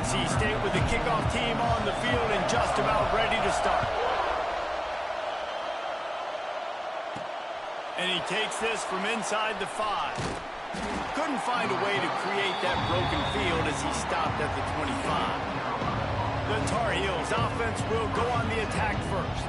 NC State with the kickoff team on the field and just about ready to start. And he takes this from inside the 5. Couldn't find a way to create that broken field as he stopped at the 25. The Tar Heels offense will go on the attack first.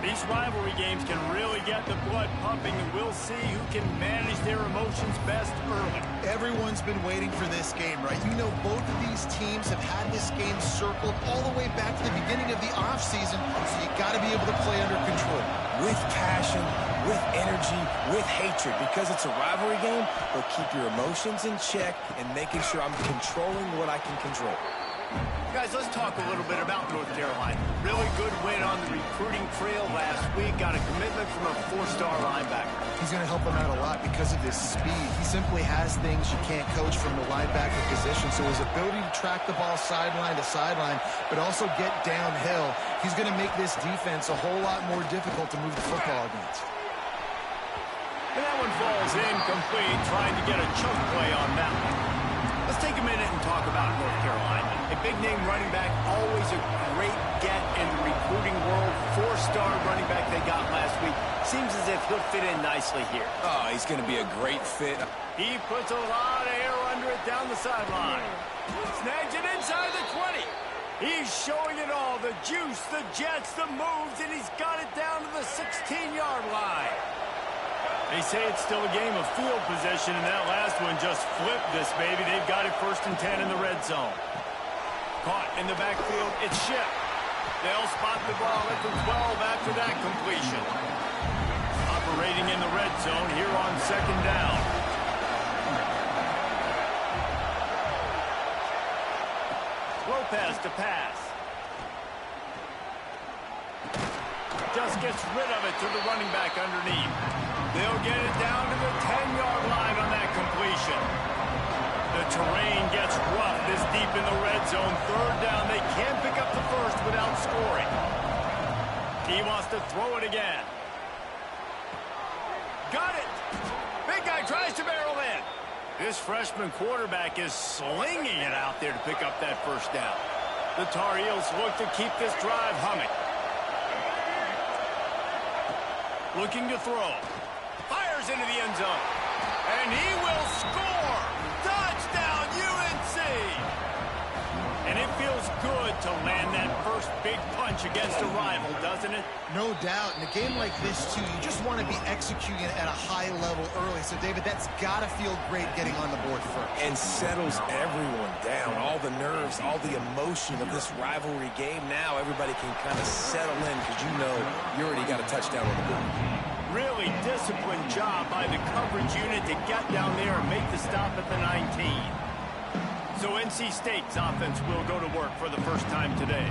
These rivalry games can really get the blood pumping, and we'll see who can manage their emotions best early. Everyone's been waiting for this game, right? You know, both of these teams have had this game circled all the way back to the beginning of the offseason, so you got to be able to play under control. With passion, with energy, with hatred. Because it's a rivalry game, but keep your emotions in check and making sure I'm controlling what I can control. Guys, let's talk a little bit about North Carolina. Really good win on the recruiting trail last week. Got a commitment from a 4-star linebacker. He's going to help them out a lot because of his speed. He simply has things you can't coach from the linebacker position. So his ability to track the ball sideline to sideline, but also get downhill, he's going to make this defense a whole lot more difficult to move the football against. And that one falls incomplete, trying to get a chunk play on that one. Let's take a minute and talk about North Carolina. A big-name running back, always a great get in the recruiting world. 4-star running back they got last week. Seems as if he'll fit in nicely here. Oh, he's going to be a great fit. He puts a lot of air under it down the sideline. Snags it inside the 20. He's showing it all. The juice, the jets, the moves, and he's got it down to the 16-yard line. They say it's still a game of field position, and that last one just flipped this baby. They've got it 1st and 10 in the red zone. Caught in the backfield, it's Shipp. They'll spot the ball at the 12 after that completion. Operating in the red zone here on 2nd down. Lopez to pass. Just gets rid of it to the running back underneath. They'll get it down to the 10-yard line on that completion. The terrain gets rough this deep in the red zone. 3rd down, they can't pick up the first without scoring. He wants to throw it again. Got it! Big guy tries to barrel in. This freshman quarterback is slinging it out there to pick up that 1st down. The Tar Heels look to keep this drive humming. Looking to throw. Fires into the end zone. And he will score! Touchdown, UNC! And it feels good to land that first big punch against a rival, doesn't it? No doubt. In a game like this, too, you just want to be executing at a high level early. So, David, that's got to feel great getting on the board first. And settles everyone down. All the nerves, all the emotion of this rivalry game. Now everybody can kind of settle in because you know you already got a touchdown on the board. Really disciplined job by the coverage unit to get down there and make the stop at the 19. So NC State's offense will go to work for the first time today.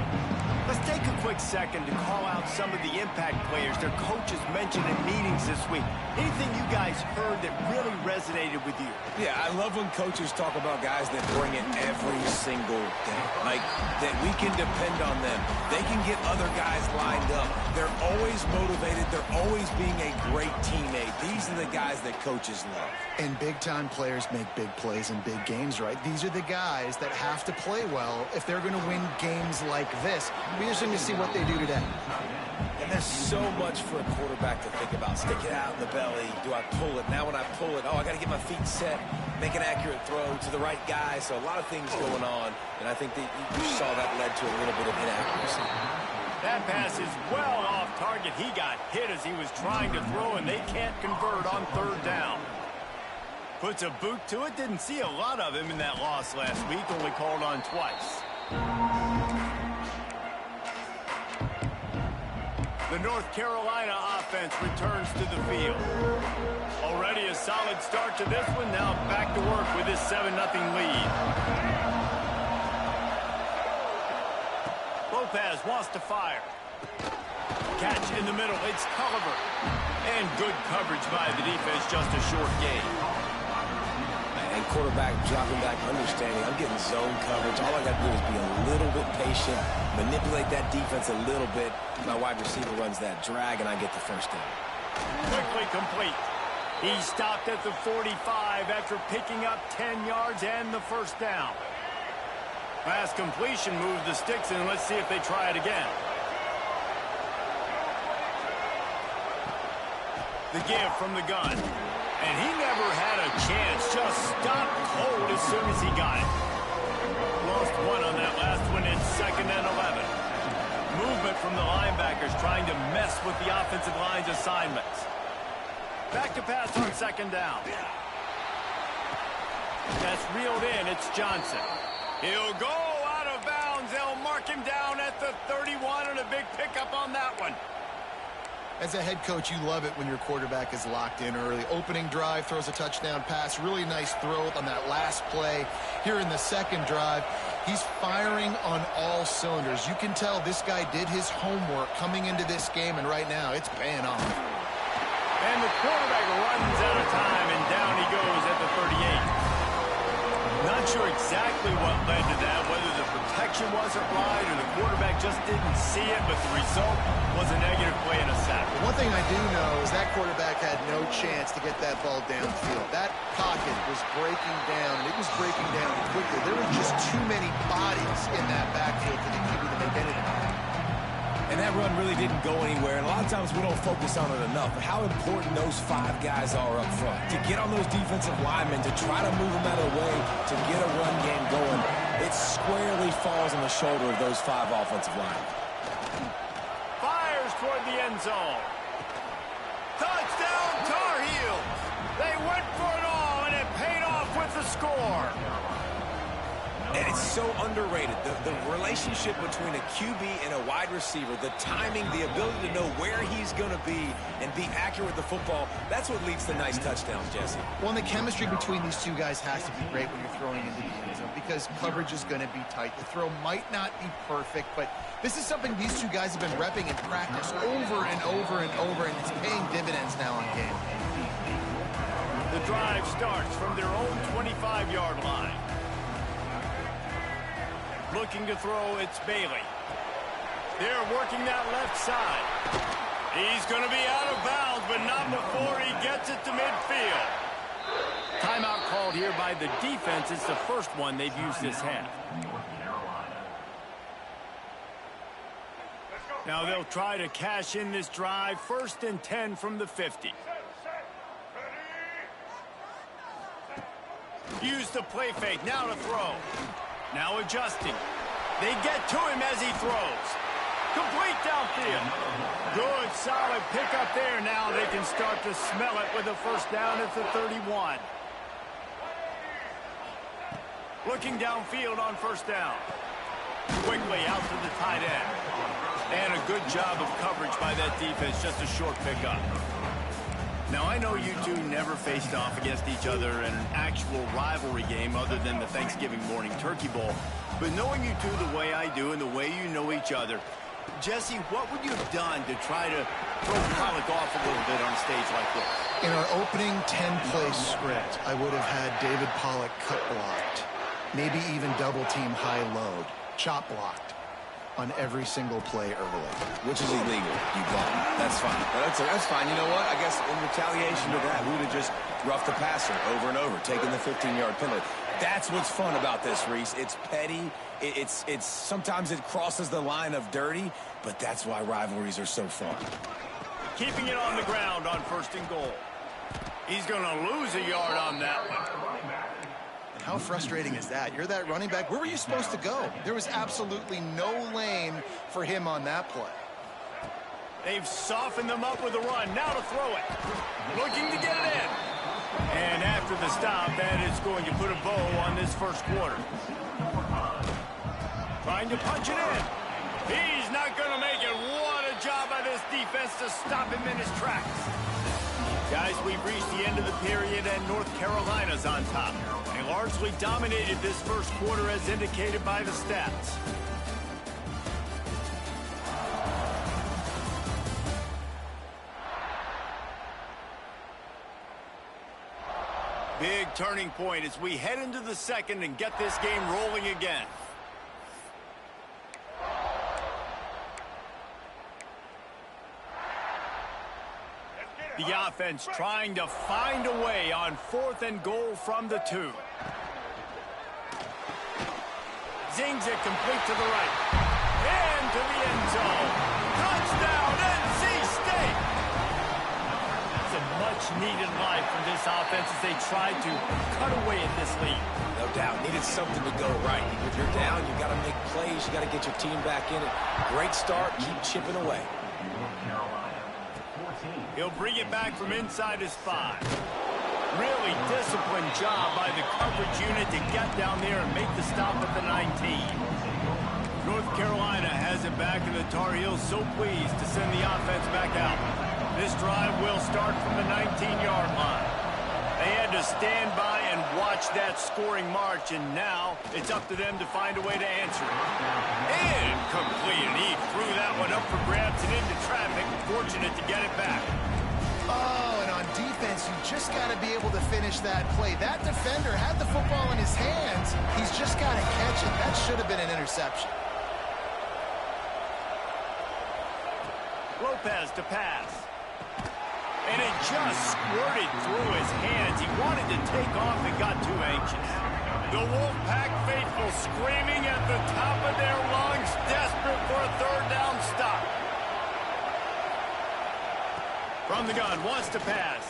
Let's take a quick second to call out some of the impact players their coaches mentioned in meetings this week. Anything you guys heard that really resonated with you? Yeah, I love when coaches talk about guys that bring it every single day. Like, that we can depend on them. They can get other guys lined up. They're always motivated. They're always being a great teammate. These are the guys that coaches love. And big-time players make big plays in big games, right? These are the guys that have to play well if they're going to win games like this. It'll be interesting to see what they do today. And there's so much for a quarterback to think about. Stick it out in the belly. Do I pull it? Now when I pull it, oh, I got to get my feet set, make an accurate throw to the right guy. So a lot of things going on. And I think that you saw that led to a little bit of inaccuracy. That pass is well off target. He got hit as he was trying to throw, and they can't convert on 3rd down. Puts a boot to it. Didn't see a lot of him in that loss last week. Only called on twice. The North Carolina offense returns to the field. Already a solid start to this one. Now back to work with this 7-0 lead. Lopez wants to fire. Catch in the middle. It's Culliver. And good coverage by the defense. Just a short gain. And quarterback dropping back, understanding I'm getting zone coverage. All I got to do is be a little bit patient, manipulate that defense a little bit. My wide receiver runs that drag, and I get the 1st down. Quickly complete. He stopped at the 45 after picking up 10 yards and the 1st down. Last completion moved the sticks in. Let's see if they try it again. The give from the gun. And he never had a chance. Just stopped cold as soon as he got it. Lost one on that last one. It's 2nd and 11. Movement from the linebackers trying to mess with the offensive line's assignments. Back to pass on 2nd down. That's reeled in. It's Johnson. He'll go out of bounds. They'll mark him down at the 31 and a big pickup on that one. As a head coach, you love it when your quarterback is locked in early. Opening drive, throws a touchdown pass. Really nice throw on that last play. Here in the second drive, he's firing on all cylinders. You can tell this guy did his homework coming into this game, and right now it's paying off. And the quarterback runs out of time, and down he goes at the 38. Not sure exactly what led to that, whether the protection wasn't right or the quarterback just didn't see it, but the result was a negative play and a sack. One thing I do know is that quarterback had no chance to get that ball downfield. That pocket was breaking down, and it was breaking down quickly. There were just too many bodies in that backfield for the keeper to make anything. And that run really didn't go anywhere. And a lot of times we don't focus on it enough. But how important those 5 guys are up front. To get on those defensive linemen, to try to move them out of the way, to get a run game going, it squarely falls on the shoulder of those 5 offensive linemen. Fires toward the end zone. Touchdown Tar Heels. They went for it all, and it paid off with the score. And it's so underrated. The relationship between a QB and a wide receiver, the timing, the ability to know where he's going to be and be accurate with the football, that's what leads to nice touchdowns, Jesse. Well, and the chemistry between these two guys has to be great when you're throwing into the end zone because coverage is going to be tight. The throw might not be perfect, but this is something these two guys have been repping in practice over and over and over, and it's paying dividends now on game. The drive starts from their own 25-yard line. Looking to throw, it's Bailey. They're working that left side. He's going to be out of bounds, but not before he gets it to midfield. Timeout called here by the defense. It's the first one they've used this half. Now they'll try to cash in this drive. 1st and 10 from the 50. Use the play fake. Now to throw. Now adjusting. They get to him as he throws. Complete downfield. Good, solid pickup there. Now they can start to smell it with a 1st down at the 31. Looking downfield on 1st down. Quickly out to the tight end. And a good job of coverage by that defense. Just a short pickup. Now, I know you two never faced off against each other in an actual rivalry game other than the Thanksgiving morning turkey bowl. But knowing you two the way I do and the way you know each other, Jesse, what would you have done to try to throw Pollock off a little bit on a stage like this? In our opening 10-play script, I would have had David Pollock cut blocked, maybe even double-team high-load, chop blocked on every single play early. Which is illegal, you bum. That's fine. That's fine. You know what? I guess in retaliation to that, we would have just roughed the passer over and over, taking the 15-yard penalty. That's what's fun about this, Reese. It's petty. It's sometimes it crosses the line of dirty, but that's why rivalries are so fun. Keeping it on the ground on 1st and goal. He's going to lose a yard on that one. How frustrating is that? You're that running back. Where were you supposed to go? There was absolutely no lane for him on that play. They've softened them up with a run. Now to throw it. Looking to get it in. And after the stop, that is going to put a bow on this 1st quarter. Trying to punch it in. He's not going to make it. What a job by this defense to stop him in his tracks. Guys, we've reached the end of the period, and North Carolina's on top. They largely dominated this 1st quarter as indicated by the stats. Big turning point as we head into the 2nd and get this game rolling again. The offense trying to find a way on 4th and goal from the 2. Zings it complete to the right. Into the end zone. Touchdown, NC State! It's a much-needed life from this offense as they tried to cut away at this lead. No doubt. Needed something to go right. If you're down, you got to make plays. You got to get your team back in it. Great start. Keep chipping away. He'll bring it back from inside his 5. Really disciplined job by the coverage unit to get down there and make the stop at the 19. North Carolina has it back, and the Tar Heels so pleased to send the offense back out. This drive will start from the 19-yard line. They had to stand by and watch that scoring march, and now it's up to them to find a way to answer it. And complete, and he threw that one up for grabs and into traffic. Fortunate to get it back. Oh, and on defense, you just got to be able to finish that play. That defender had the football in his hands. He's just got to catch it. That should have been an interception. Lopez to pass. And it just squirted through his hands. He wanted to take off and got too anxious. The Wolfpack faithful screaming at the top of their lungs, desperate for a third down stop. From the gun, wants to pass.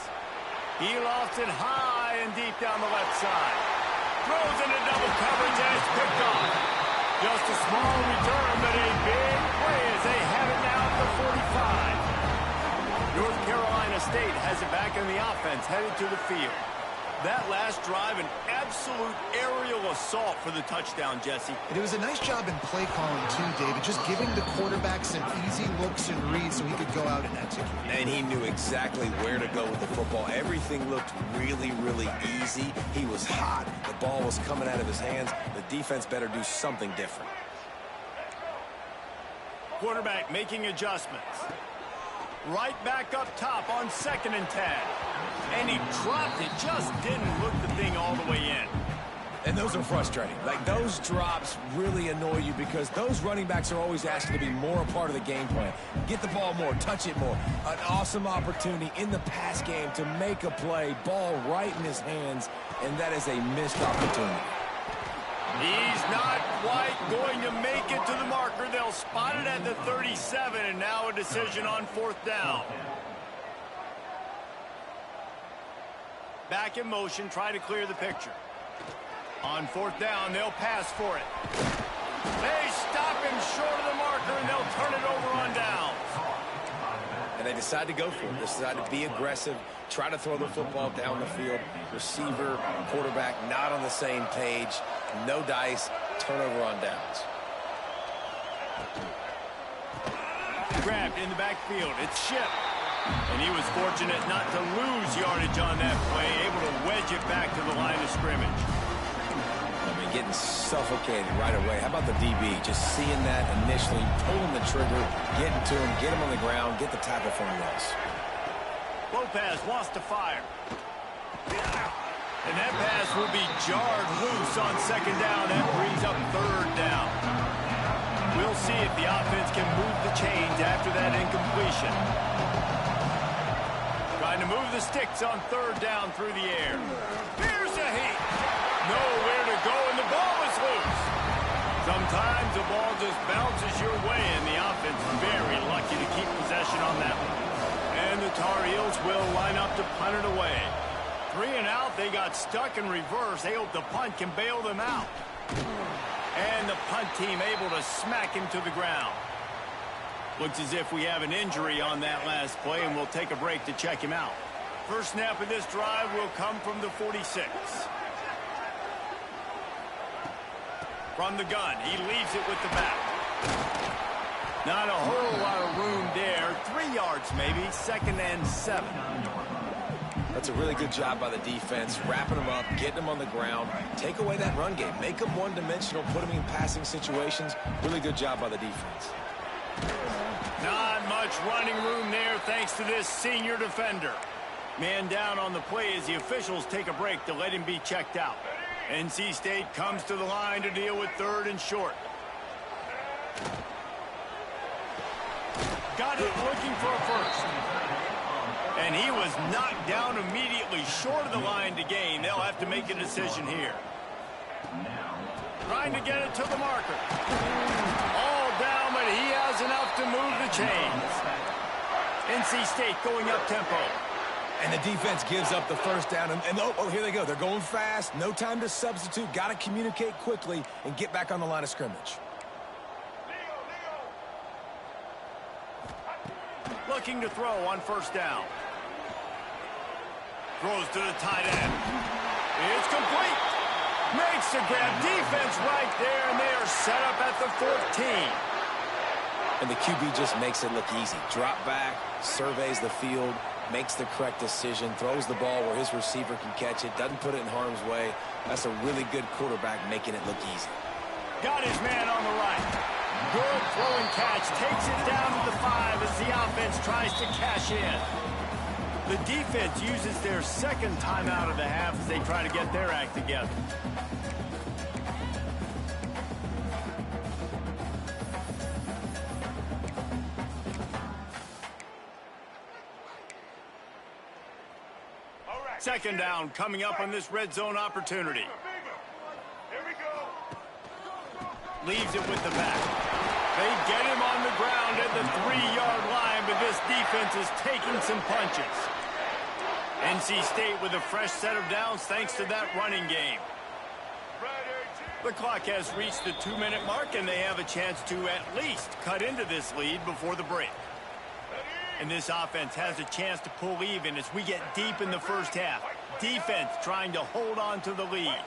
He lost it high and deep down the left side. Throws into double coverage and it's picked off. Just a small return, but a big play as they have it now at the 45. North Carolina State has it back in the offense, headed to the field. That last drive, an absolute aerial assault for the touchdown, Jesse. And it was a nice job in play calling, too, David, just giving the quarterback some easy looks and reads so he could go out and execute. And he knew exactly where to go with the football. Everything looked really, really easy. He was hot. The ball was coming out of his hands. The defense better do something different. Quarterback making adjustments. Right back up top on 2nd and 10. And he dropped it, just didn't look the thing all the way in. And those are frustrating. Like, those drops really annoy you because those running backs are always asking to be more a part of the game plan. Get the ball more, touch it more. An awesome opportunity in the pass game to make a play, ball right in his hands, and that is a missed opportunity. He's not quite going to make it to the marker. They'll spot it at the 37, and now a decision on 4th down. Back in motion, try to clear the picture. On 4th down, they'll pass for it. They stop him short of the marker, and they'll turn it over on downs. And they decide to go for it. They decide to be aggressive, try to throw the football down the field. Receiver, quarterback, not on the same page. No dice, turnover on downs. Grabbed in the backfield. It's Shipp. And he was fortunate not to lose yardage on that play, able to wedge it back to the line of scrimmage. I mean, getting suffocated right away. How about the DB? Just seeing that initially, pulling the trigger, getting to him, get him on the ground, get the tackle for him loss. Lopez wants to fire. And that pass will be jarred loose on 2nd down. That brings up 3rd down. We'll see if the offense can move the chains after that incompletion. Trying to move the sticks on 3rd down through the air. Here's a heat. Nowhere to go, and the ball is loose. Sometimes the ball just bounces your way, and the offense is very lucky to keep possession on that one. And the Tar Heels will line up to punt it away. 3 and out, they got stuck in reverse. They hope the punt can bail them out. And the punt team able to smack him to the ground. Looks as if we have an injury on that last play, and we'll take a break to check him out. First snap of this drive will come from the 46. From the gun, he leaves it with the back. Not a whole lot of room there. 3 yards maybe, 2nd and 7. That's a really good job by the defense, wrapping them up, getting them on the ground, take away that run game, make them one-dimensional, put them in passing situations. Really good job by the defense. Not much running room there thanks to this senior defender. Man down on the play as the officials take a break to let him be checked out. NC State comes to the line to deal with 3rd and short. Got it looking for a first. And he was knocked down immediately short of the line to gain. They'll have to make a decision here. Trying to get it to the marker. All down, but he has enough to move the chains. NC State going up tempo. And the defense gives up the first down. And oh, here they go. They're going fast. No time to substitute. Got to communicate quickly and get back on the line of scrimmage. Looking to throw on first down. Throws to the tight end. It's complete. Makes the grab. Defense right there, and they are set up at the 14. And the QB just makes it look easy. Drop back, surveys the field, makes the correct decision, throws the ball where his receiver can catch it, doesn't put it in harm's way. That's a really good quarterback making it look easy. Got his man on the right. Good throw and catch. Takes it down to the 5 as the offense tries to cash in. The defense uses their second timeout of the half as they try to get their act together. Second down coming up on this red zone opportunity. Leaves it with the back. They get him on the ground at the 3-yard line, but this defense is taking some punches. NC State with a fresh set of downs thanks to that running game. The clock has reached the 2-minute mark, and they have a chance to at least cut into this lead before the break. And this offense has a chance to pull even as we get deep in the first half. Defense trying to hold on to the lead.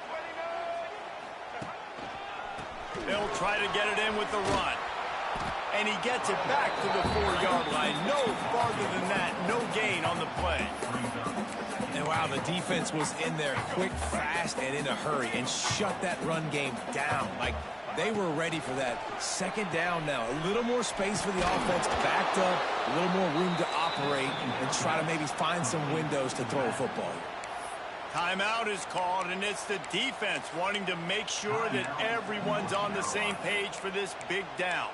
They'll try to get it in with the run. And he gets it back to the 4-yard line. No farther than that. No gain on the play. And wow, the defense was in there quick, fast, and in a hurry and shut that run game down. Like, they were ready for that. Second down now. A little more space for the offense, backed up, a little more room to operate and try to maybe find some windows to throw a football. Timeout is called, and it's the defense wanting to make sure that everyone's on the same page for this big down.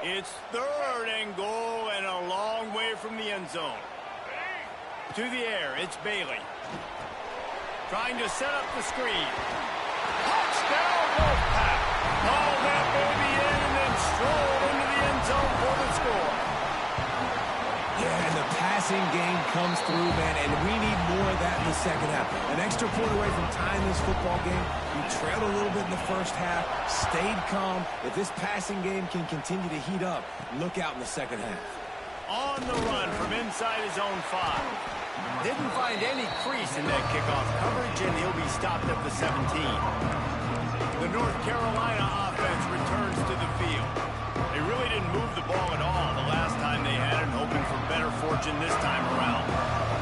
It's third and goal and a long way from the end zone. To the air, it's Bailey. Trying to set up the screen. Touchdown, Wolfpack. Haul that baby in and then stroll into the end zone for the score. Yeah, and the passing game comes through, man, and we need more of that in the second half. An extra point away from tying this football game. We trailed a little bit in the first half, stayed calm. If this passing game can continue to heat up, look out in the second half. On the run from inside his own 5. Didn't find any crease in that kickoff coverage, and he'll be stopped at the 17. The North Carolina offense returns to the field. They really didn't move the ball at all the last time they had it, hoping for better fortune this time around.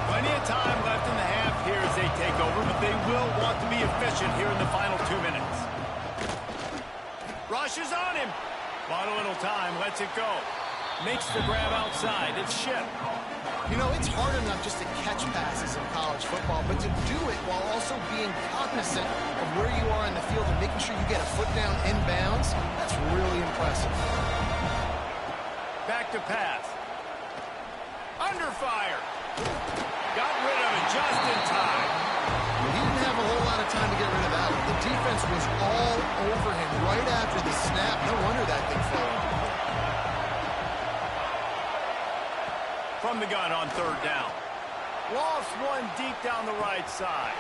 Plenty of time left in the half here as they take over, but they will want to be efficient here in the final 2 minutes. Rushes on him. Bought a little time, lets it go. Makes the grab outside. It's Shipp. You know, it's hard enough just to catch passes in college football, but to do it while also being cognizant of where you are in the field and making sure you get a foot down inbounds, that's really impressive. Back to pass. Under fire. Got rid of it just in time. He didn't have a whole lot of time to get rid of that one. The defense was all over him right after the snap. No wonder that thing fell. From the gun on third down. Lost one deep down the right side.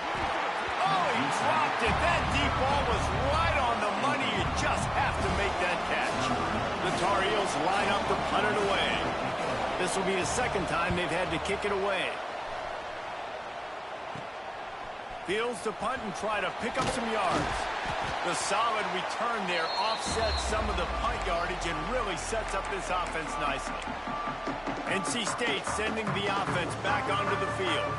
Oh, he dropped it. That deep ball was right on the money. You just have to make that catch. The Tar Heels line up to punt it away. This will be the second time they've had to kick it away. Fields to punt and try to pick up some yards. The solid return there offsets some of the punt yardage and really sets up this offense nicely. NC State sending the offense back onto the field.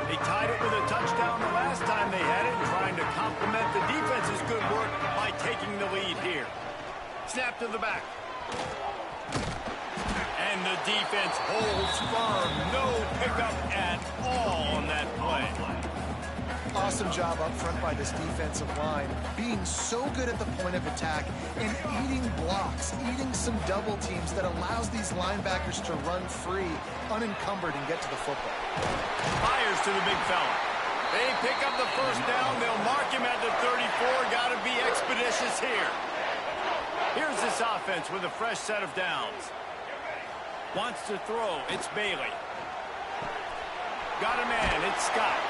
They tied it with a touchdown the last time they had it, and trying to complement the defense's good work by taking the lead here. Snap to the back. And the defense holds firm. No pickup at all on that play. Awesome job up front by this defensive line, being so good at the point of attack and eating blocks, eating some double teams that allows these linebackers to run free, unencumbered, and get to the football. Fires to the big fella. They pick up the first down. They'll mark him at the 34. Got to be expeditious here. Here's this offense with a fresh set of downs. Wants to throw. It's Bailey. Got a man. It's Scott.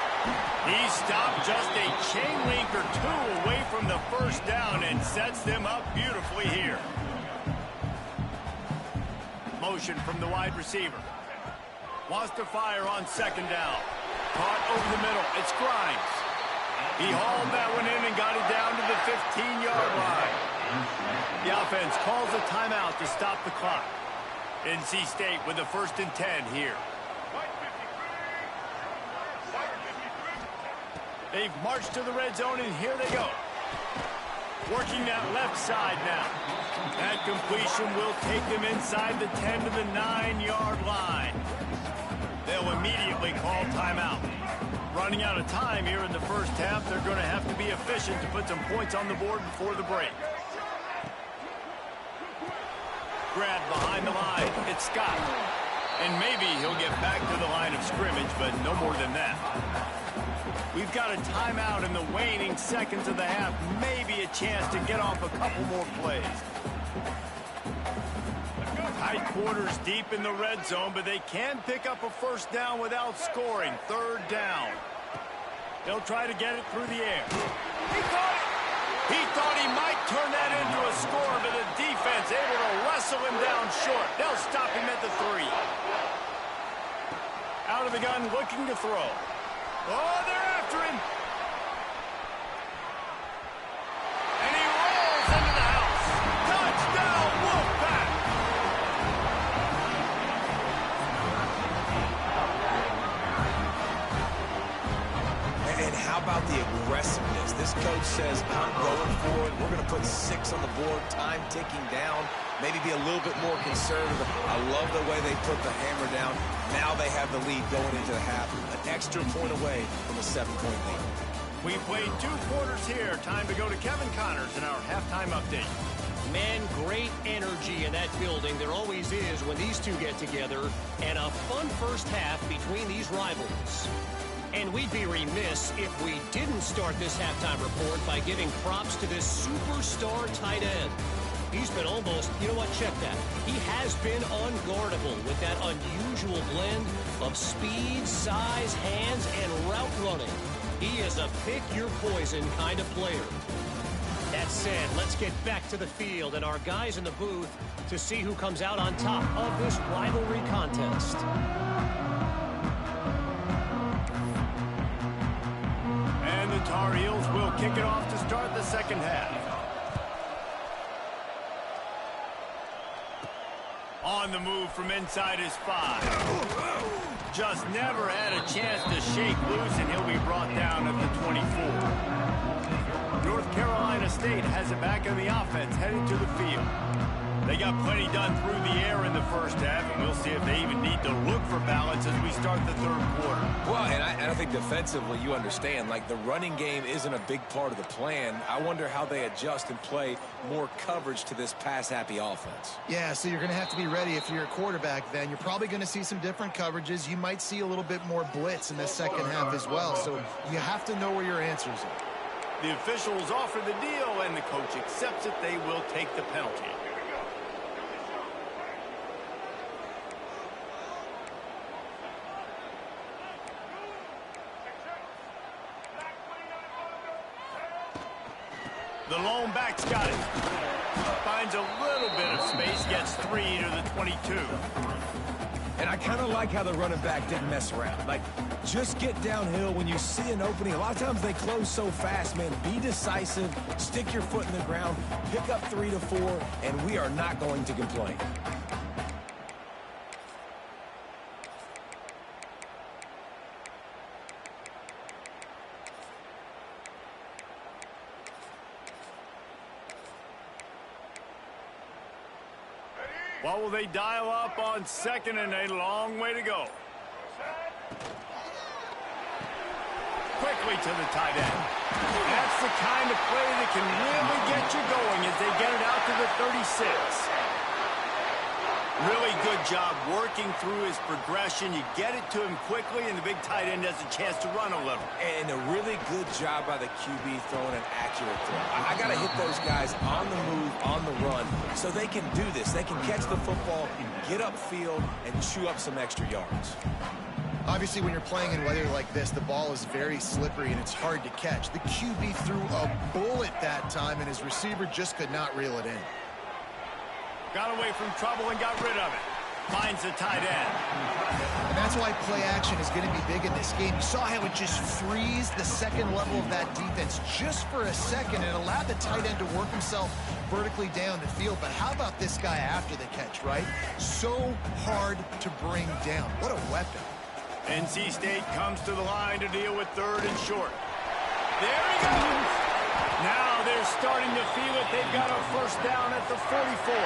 He stopped just a chain link or two away from the first down and sets them up beautifully here. Motion from the wide receiver. Wants to fire on second down. Caught over the middle. It's Grimes. He hauled that one in and got it down to the 15-yard line. The offense calls a timeout to stop the clock. NC State with a 1st and 10 here. They've marched to the red zone, and here they go. Working that left side now. That completion will take them inside the 10 to the 9-yard line. They'll immediately call timeout. Running out of time here in the first half, they're going to have to be efficient to put some points on the board before the break. Grab behind the line. It's Scott. And maybe he'll get back to the line of scrimmage, but no more than that. We've got a timeout in the waning seconds of the half. Maybe a chance to get off a couple more plays. Tight quarters deep in the red zone, but they can pick up a first down without scoring. 3rd down. They'll try to get it through the air. He thought he might turn that into a score, but the defense able to wrestle him down short. They'll stop him at the 3. Out of the gun, looking to throw. Oh, they're after him. And he rolls into the house. Touchdown, Wolfpack. And how about the aggressiveness? This coach says, I'm going for it. We're going to put 6 on the board, time ticking down, maybe be a little bit more conservative. I love the way they put the hammer down. Now they have the lead going into the half, an extra point away from a 7-point lead. We played 2 quarters here. Time to go to Kevin Connors in our halftime update. Man, great energy in that building. There always is when these two get together. And a fun first half between these rivals. And we'd be remiss if we didn't start this halftime report by giving props to this superstar tight end. He's been almost, you know what, check that. He has been unguardable with that unusual blend of speed, size, hands, and route running. He is a pick-your-poison kind of player. That said, let's get back to the field and our guys in the booth to see who comes out on top of this rivalry contest. And the Tar Heels will kick it off to start the second half. On the move from inside his 5. Just never had a chance to shake loose, and he'll be brought down at the 24. North Carolina State has it back on the offense, heading to the field. They got plenty done through the air in the first half, and we'll see if they even need to look for balance as we start the 3rd quarter. Well, and I think defensively, you understand, like the running game isn't a big part of the plan. I wonder how they adjust and play more coverage to this pass-happy offense. Yeah, so you're going to have to be ready if you're a quarterback then. You're probably going to see some different coverages. You might see a little bit more blitz in the second half as well, so you have to know where your answers are. The officials offer the deal, and the coach accepts it. They will take the penalty. The lone back's got it. Finds a little bit of space, gets 3 to the 22. And I kind of like how the running back didn't mess around. Like, just get downhill when you see an opening. A lot of times they close so fast, man. Be decisive, stick your foot in the ground, pick up 3 to 4, and we are not going to complain. What will they dial up on second, and a long way to go? Quickly to the tight end. That's the kind of play that can really get you going as they get it out to the 36. Really good job working through his progression. You get it to him quickly, and the big tight end has a chance to run a little. And a really good job by the QB throwing an accurate throw. I got to hit those guys on the move, on the run, so they can do this. They can catch the football, get upfield, and chew up some extra yards. Obviously, when you're playing in weather like this, the ball is very slippery and it's hard to catch. The QB threw a bullet that time, and his receiver just could not reel it in. Got away from trouble and got rid of it. Finds the tight end. And that's why play action is going to be big in this game. You saw how it just frees the second level of that defense just for a second and allowed the tight end to work himself vertically down the field. But how about this guy after the catch, right? So hard to bring down. What a weapon. NC State comes to the line to deal with third and short. There he goes. Now they're starting to feel it. They've got a first down at the 44.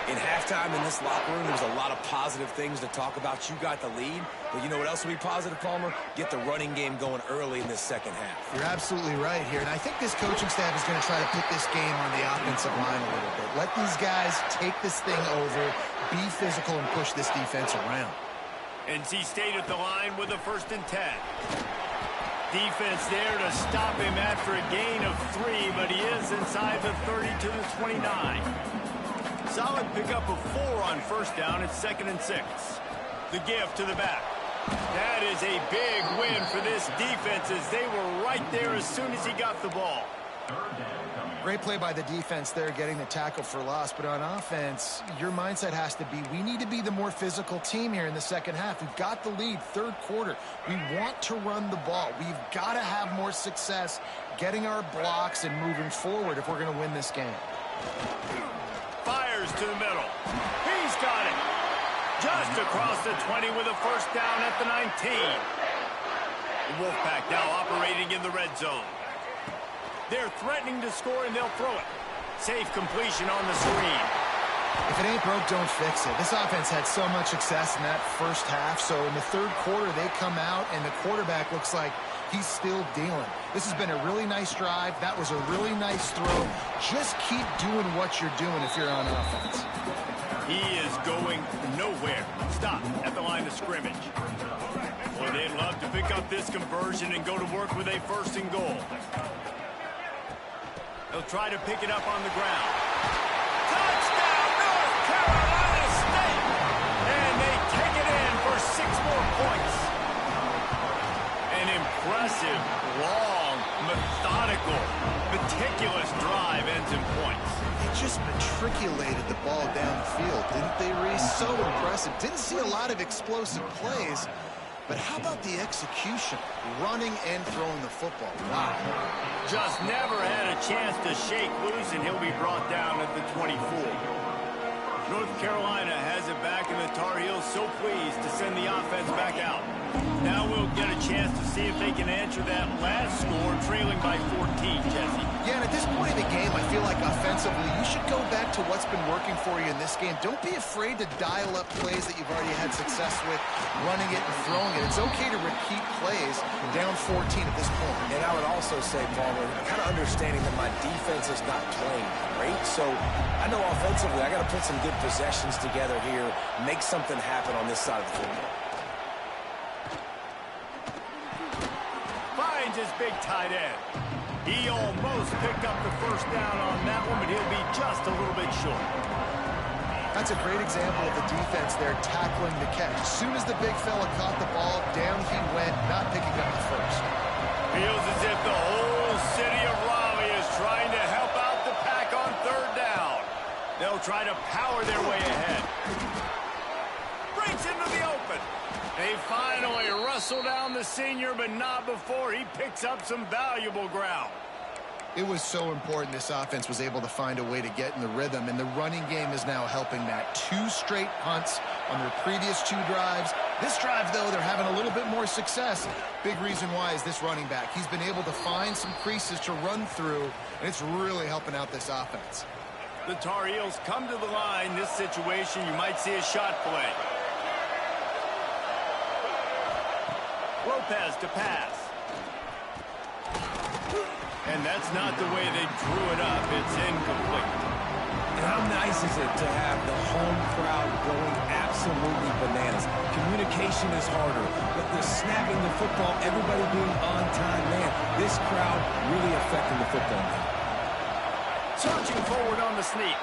In halftime in this locker room, there was a lot of positive things to talk about. You got the lead, but you know what else will be positive, Palmer? Get the running game going early in this second half. You're absolutely right here, and I think this coaching staff is going to try to put this game on the offensive line a little bit. Let these guys take this thing over, be physical, and push this defense around. NC State at the line with a 1st and 10. Defense there to stop him after a gain of 3, but he is inside the 30 to the 29. Solid pickup of 4 on first down. It's 2nd and 6. The give to the back. That is a big win for this defense as they were right there as soon as he got the ball. Great play by the defense there, getting the tackle for loss. But on offense, your mindset has to be, we need to be the more physical team here in the second half. We've got the lead, third quarter. We want to run the ball. We've got to have more success getting our blocks and moving forward if we're going to win this game. Fires to the middle. He's got it. Just across the 20 with a first down at the 19. The Wolfpack now operating in the red zone. They're threatening to score, and they'll throw it. Safe completion on the screen. If it ain't broke, don't fix it. This offense had so much success in that first half, so in the third quarter, they come out, and the quarterback looks like he's still dealing. This has been a really nice drive. That was a really nice throw. Just keep doing what you're doing if you're on offense. He is going nowhere. Stop at the line of scrimmage. Boy, they'd love to pick up this conversion and go to work with a 1st and goal. They'll try to pick it up on the ground. Touchdown, North Carolina State! And they take it in for 6 more points. An impressive, long, methodical, meticulous drive ends in points. They just matriculated the ball downfield, didn't they, Reese? So impressive. Didn't see a lot of explosive plays, but how about the execution? Running and throwing the football. Wow. Just never had a chance to shake loose, and he'll be brought down at the 24. North Carolina has it back, and the Tar Heels so pleased to send the offense back out. Now we'll get a chance to see if they can answer that last score, trailing by 14, Jesse. Yeah, and at this point in the game, I feel like offensively, you should go back to what's been working for you in this game. Don't be afraid to dial up plays that you've already had success with, running it and throwing it. It's okay to repeat plays down 14 at this point. And I would also say, Palmer, kind of understanding that my defense is not playing great, so I know offensively I got to put some good possessions together here, make something happen on this side of the football. Finds his big tight end. He almost picked up the first down on that one, but he'll be just a little bit short. That's a great example of the defense there tackling the catch. As soon as the big fella caught the ball, down he went, not picking up the first. Feels as if the whole city of Raleigh is trying to help out the Pack on third down. They'll try to power their way ahead. Breaks into the open. They finally wrestle down the senior, but not before he picks up some valuable ground. It was so important this offense was able to find a way to get in the rhythm, and the running game is now helping that. 2 straight punts on their previous 2 drives. This drive, though, they're having a little bit more success. Big reason why is this running back. He's been able to find some creases to run through, and it's really helping out this offense. The Tar Heels come to the line. This situation, you might see a shot play. Lopez to pass. And that's not the way they drew it up. It's incomplete. And how nice is it to have the home crowd going absolutely bananas? Communication is harder, but the snapping the football, everybody being on time, man, this crowd really affecting the football game. Charging forward on the sneak.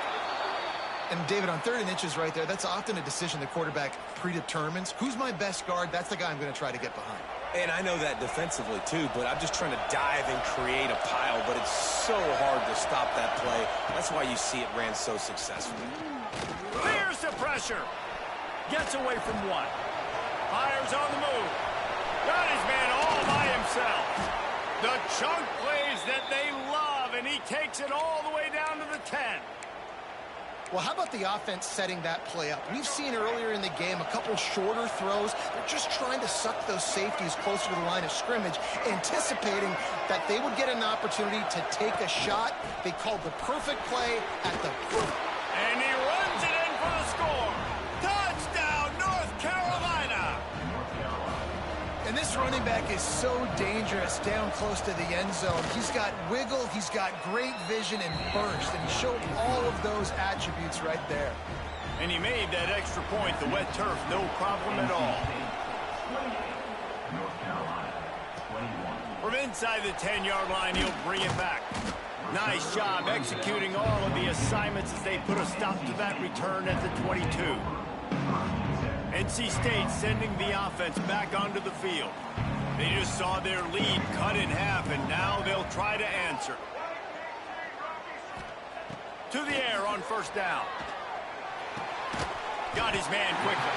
And David, on 3rd and inches right there, that's often a decision the quarterback predetermines. Who's my best guard? That's the guy I'm going to try to get behind. And I know that defensively, too, but I'm just trying to dive and create a pile, but it's so hard to stop that play. That's why you see it ran so successfully. Clears the pressure. Gets away from one. Fires on the move. Got his man all by himself. The chunk plays that they love, and he takes it all the way down to the 10. Well, how about the offense setting that play up? We've seen earlier in the game a couple shorter throws. They're just trying to suck those safeties closer to the line of scrimmage, anticipating that they would get an opportunity to take a shot. They called the perfect play at the perfect. And he runs it in for the score. Touchdown, North Carolina. And this running back is so dangerous down close to the end zone. He's got wiggle, he's got great vision and burst, and he showed all of those attributes right there. And he made that extra point, the wet turf, no problem at all. From inside the 10-yard line, he'll bring it back. Nice job executing all of the assignments as they put a stop to that return at the 22. NC State sending the offense back onto the field. They just saw their lead cut in half, and now they'll try to answer. To the air on 1st down. Got his man quickly.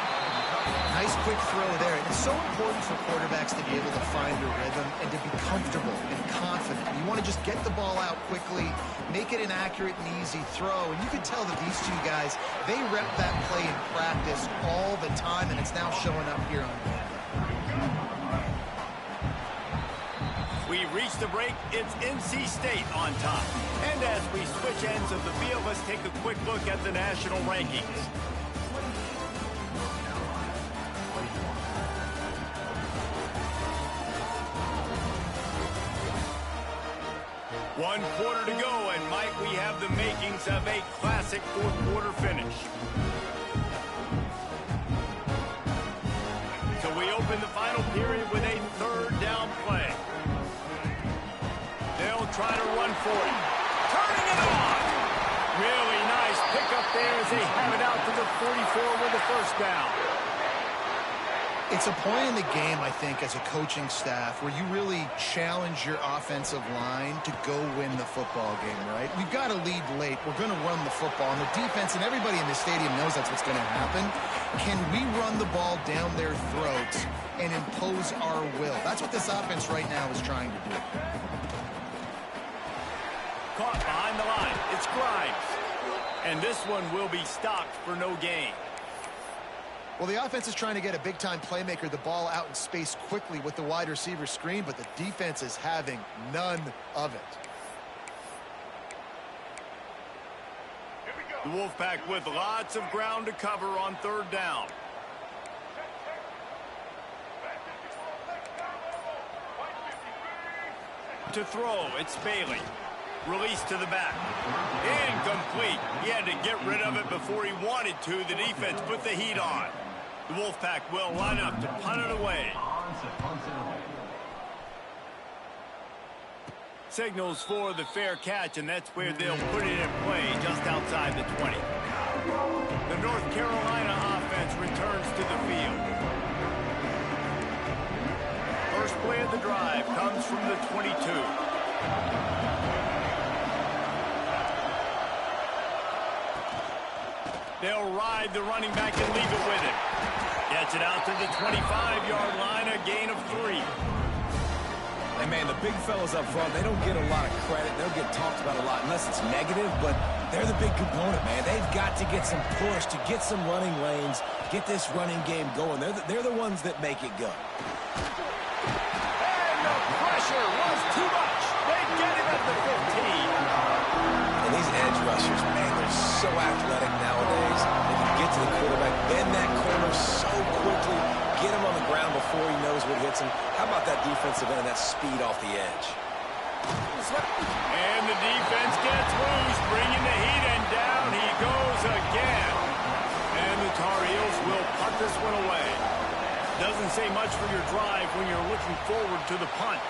Nice quick throw there. It's so important for quarterbacks to be able to find a rhythm and to be comfortable and confident. You want to just get the ball out quickly, make it an accurate and easy throw. And you can tell that these two guys, they rep that play in practice all the time, and it's now showing up here on game. We reach the break. It's NC State on top. And as we switch ends of the field, let's take a quick look at the national rankings. One quarter to go, and Mike, we have the makings of a classic 4th quarter finish. So we open the final period with a 3rd down play. They'll try to run for it. Turning it on! Really nice pickup there as they have it out to the 44 with the 1st down. It's a point in the game, I think, as a coaching staff where you really challenge your offensive line to go win the football game, right? We've got to lead late. We're going to run the football. And the defense and everybody in the stadium knows that's what's going to happen. Can we run the ball down their throats and impose our will? That's what this offense right now is trying to do. Caught behind the line. It's Grimes. And this one will be stopped for no gain. Well, the offense is trying to get a big-time playmaker the ball out in space quickly with the wide receiver screen, but the defense is having none of it. The Wolfpack with lots of ground to cover on 3rd down. To throw, it's Bailey. Release to the back. Incomplete. He had to get rid of it before he wanted to. The defense put the heat on. The Wolfpack will line up to punt it away. Signals for the fair catch, and that's where they'll put it in play just outside the 20. The North Carolina offense returns to the field. First play of the drive comes from the 22. They'll ride the running back and leave it with him. Gets it out to the 25-yard line, a gain of 3. And, man, the big fellas up front, they don't get a lot of credit. They don't get talked about a lot unless it's negative, but they're the big component, man. They've got to get some push, to get some running lanes, get this running game going. They're the ones that make it go. And the pressure was too much. They get him at the 15. And these edge rushers, man, they're so athletic nowadays. They can get to the quarterback, bend that corner so quickly, get him on the ground before he knows what hits him. How about that defensive end and that speed off the edge? And the defense gets loose, bringing the heat, and down he goes again. And the Tar Heels will punt this one away. Doesn't say much for your drive when you're looking forward to the punt.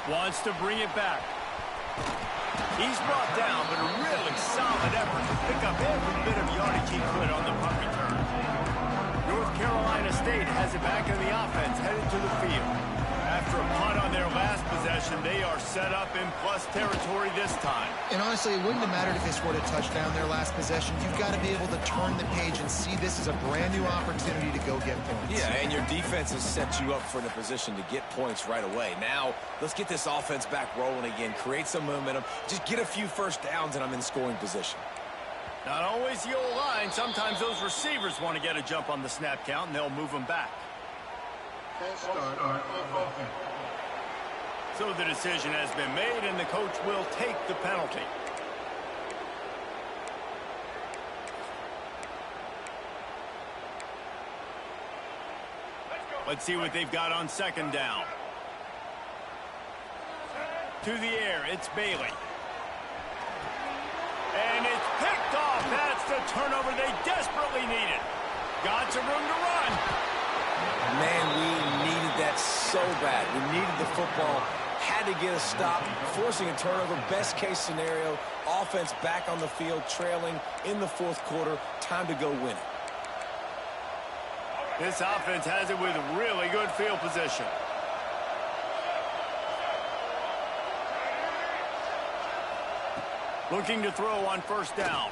Wants to bring it back. He's brought down, but a really solid effort to pick up every bit of yardage he could on the punt return. North Carolina State has it back in the offense, headed to the field. After a punt on their last possession, they are set up in plus territory this time. And honestly, it wouldn't have mattered if they scored a touchdown their last possession. You've got to be able to turn the page and see this as a brand new opportunity to go get points. Yeah, and your defense has set you up for the position to get points right away. Now, let's get this offense back rolling again, create some momentum, just get a few first downs, and I'm in scoring position. Not always the old line. Sometimes those receivers want to get a jump on the snap count, and they'll move them back. So the decision has been made, and the coach will take the penalty. Let's see what they've got on second down. To the air, it's Bailey. And it's picked off. That's the turnover they desperately needed. Got some room to run. Man, we needed that so bad. We needed the football. Had to get a stop, forcing a turnover. Best case scenario, offense back on the field, trailing in the fourth quarter. Time to go win it. This offense has it with really good field position. Looking to throw on first down.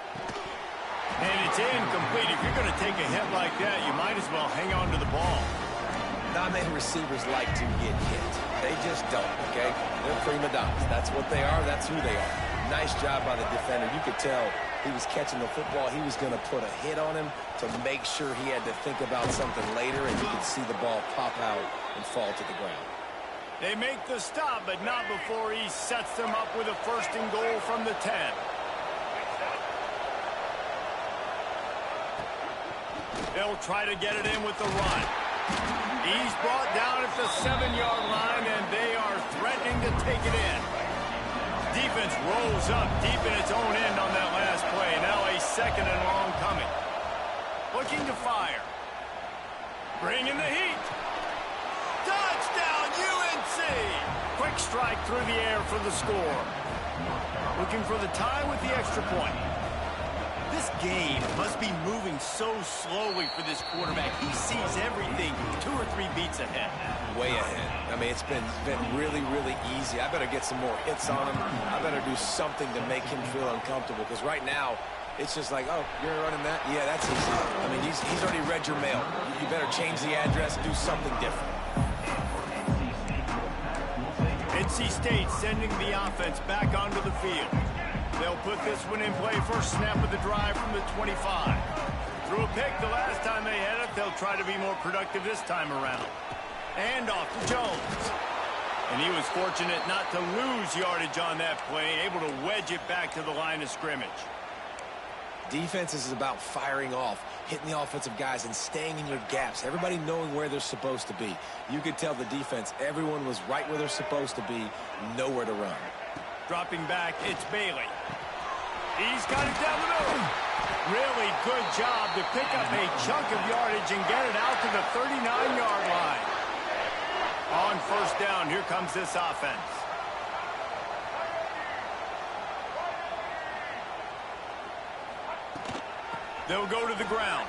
And it's incomplete. If you're going to take a hit like that, you might as well hang on to the ball. Not many receivers like to get hit. They just don't, okay? They're prima donnas. That's what they are. That's who they are. Nice job by the defender. You could tell he was catching the football. He was going to put a hit on him to make sure he had to think about something later, and you could see the ball pop out and fall to the ground. They make the stop, but not before he sets them up with a first and goal from the 10. They'll try to get it in with the run. He's brought down at the 7-yard line, and they are threatening to take it in. Defense rolls up deep in its own end on that last play. Now a second and long coming. Looking to fire. Bringing the heat. Touchdown, UNC! Quick strike through the air for the score. Looking for the tie with the extra point. This game must be moving so slowly for this quarterback. He sees everything 2 or 3 beats ahead. Way ahead. I mean, it's been really, really easy. I better get some more hits on him. I better do something to make him feel uncomfortable, because right now, it's just like, oh, you're running that? Yeah, that's easy. I mean, he's already read your mail. You better change the address, do something different. NC State sending the offense back onto the field. They'll put this one in play. First snap of the drive from the 25. Threw a pick the last time they had it. They'll try to be more productive this time around. And off to Jones. And he was fortunate not to lose yardage on that play, able to wedge it back to the line of scrimmage. Defense is about firing off, hitting the offensive guys, and staying in your gaps. Everybody knowing where they're supposed to be. You could tell the defense, everyone was right where they're supposed to be, nowhere to run. Dropping back, it's Bailey. He's got it down the middle. Really good job to pick up a chunk of yardage and get it out to the 39-yard line. On first down, here comes this offense. They'll go to the ground.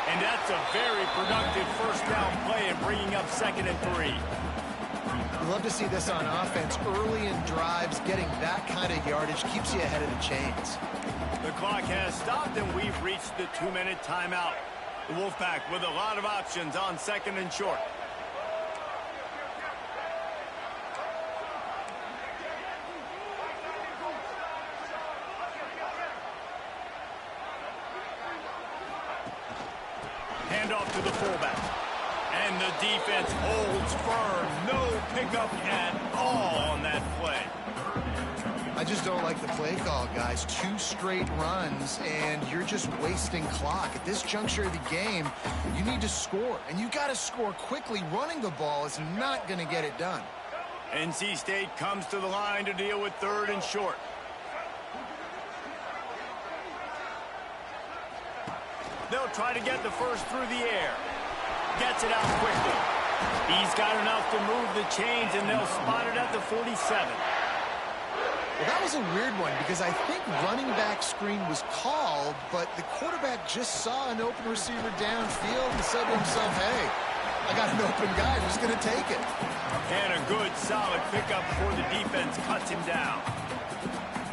And that's a very productive first down play and bringing up 2nd and 3. You love to see this on offense. Early in drives, getting that kind of yardage keeps you ahead of the chains. The clock has stopped, and we've reached the 2-minute timeout. The Wolfpack with a lot of options on 2nd and short. Handoff to the fullback. And the defense holds firm. No pickup at all on that play. I just don't like the play call, guys. 2 straight runs, and you're just wasting clock. At this juncture of the game, you need to score, and you got to score quickly. Running the ball is not going to get it done. NC State comes to the line to deal with 3rd and short. They'll try to get the first through the air. Gets it out quickly. He's got enough to move the chains, and they'll spot it at the 47. Well, that was a weird one because I think running back screen was called, but the quarterback just saw an open receiver downfield and said to himself, hey, I got an open guy. I'm just going to take it. And a good, solid pickup before the defense cuts him down.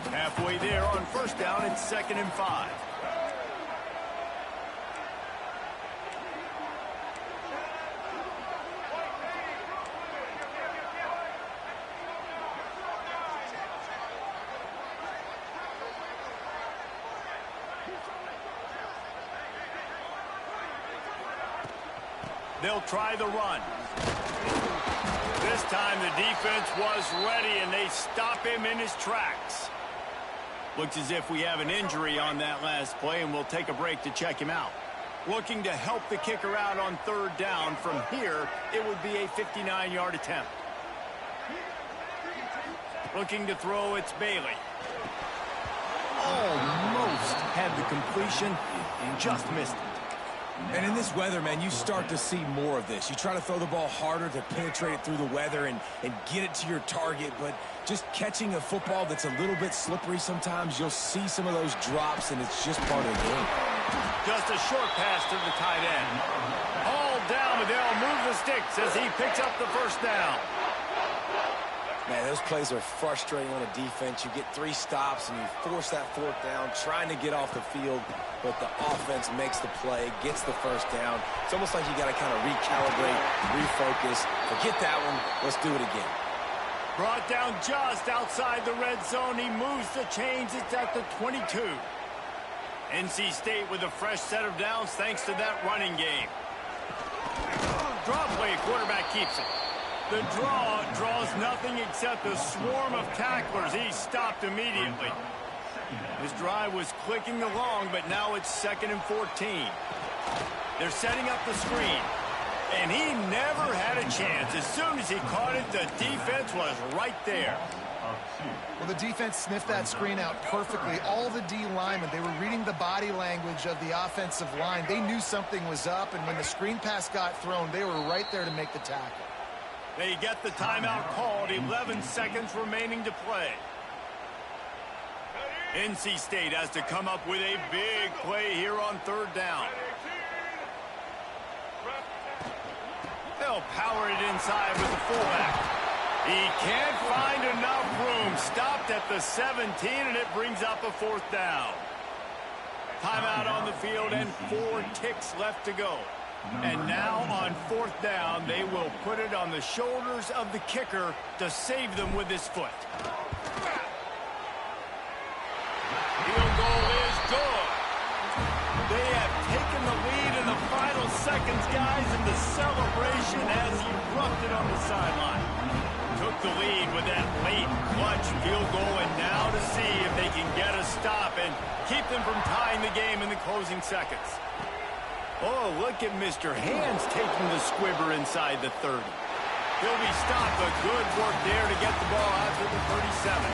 Halfway there on 1st down, it's 2nd and 5. They'll try the run. This time the defense was ready, and they stop him in his tracks. Looks as if we have an injury on that last play, and we'll take a break to check him out. Looking to help the kicker out on 3rd down. From here, it would be a 59-yard attempt. Looking to throw, it's Bailey. Almost had the completion, just missed it. And in this weather, man, you start to see more of this. You try to throw the ball harder to penetrate it through the weather and get it to your target, but just catching a football that's a little bit slippery sometimes, you'll see some of those drops, and it's just part of the game. Just a short pass to the tight end. All down, but they'll move the sticks as he picks up the 1st down. Man, those plays are frustrating on a defense. You get 3 stops, and you force that 4th down, trying to get off the field, but the offense makes the play, gets the 1st down. It's almost like you got to kind of recalibrate, refocus. Forget that one. Let's do it again. Brought down just outside the red zone. He moves the chains. It's at the 22. NC State with a fresh set of downs thanks to that running game. Draw play, quarterback keeps it. The draw draws nothing except a swarm of tacklers. He's stopped immediately. His drive was clicking along, but now it's 2nd and 14. They're setting up the screen, and he never had a chance. As soon as he caught it, the defense was right there. Well, the defense sniffed that screen out perfectly. All the D linemen, they were reading the body language of the offensive line. They knew something was up, and when the screen pass got thrown, they were right there to make the tackle. They get the timeout called. 11 seconds remaining to play. NC State has to come up with a big play here on 3rd down. They'll power it inside with the fullback. He can't find enough room. Stopped at the 17, and it brings up a 4th down. Timeout on the field and 4 ticks left to go. And now on 4th down, they will put it on the shoulders of the kicker to save them with his foot. Field goal is good. They have taken the lead in the final seconds, guys, and the celebration has erupted on the sideline. Took the lead with that late clutch field goal, and now to see if they can get a stop and keep them from tying the game in the closing seconds. Oh, look at Mr. Hands taking the squibber inside the 30. He'll be stopped, but good work there to get the ball out to the 37.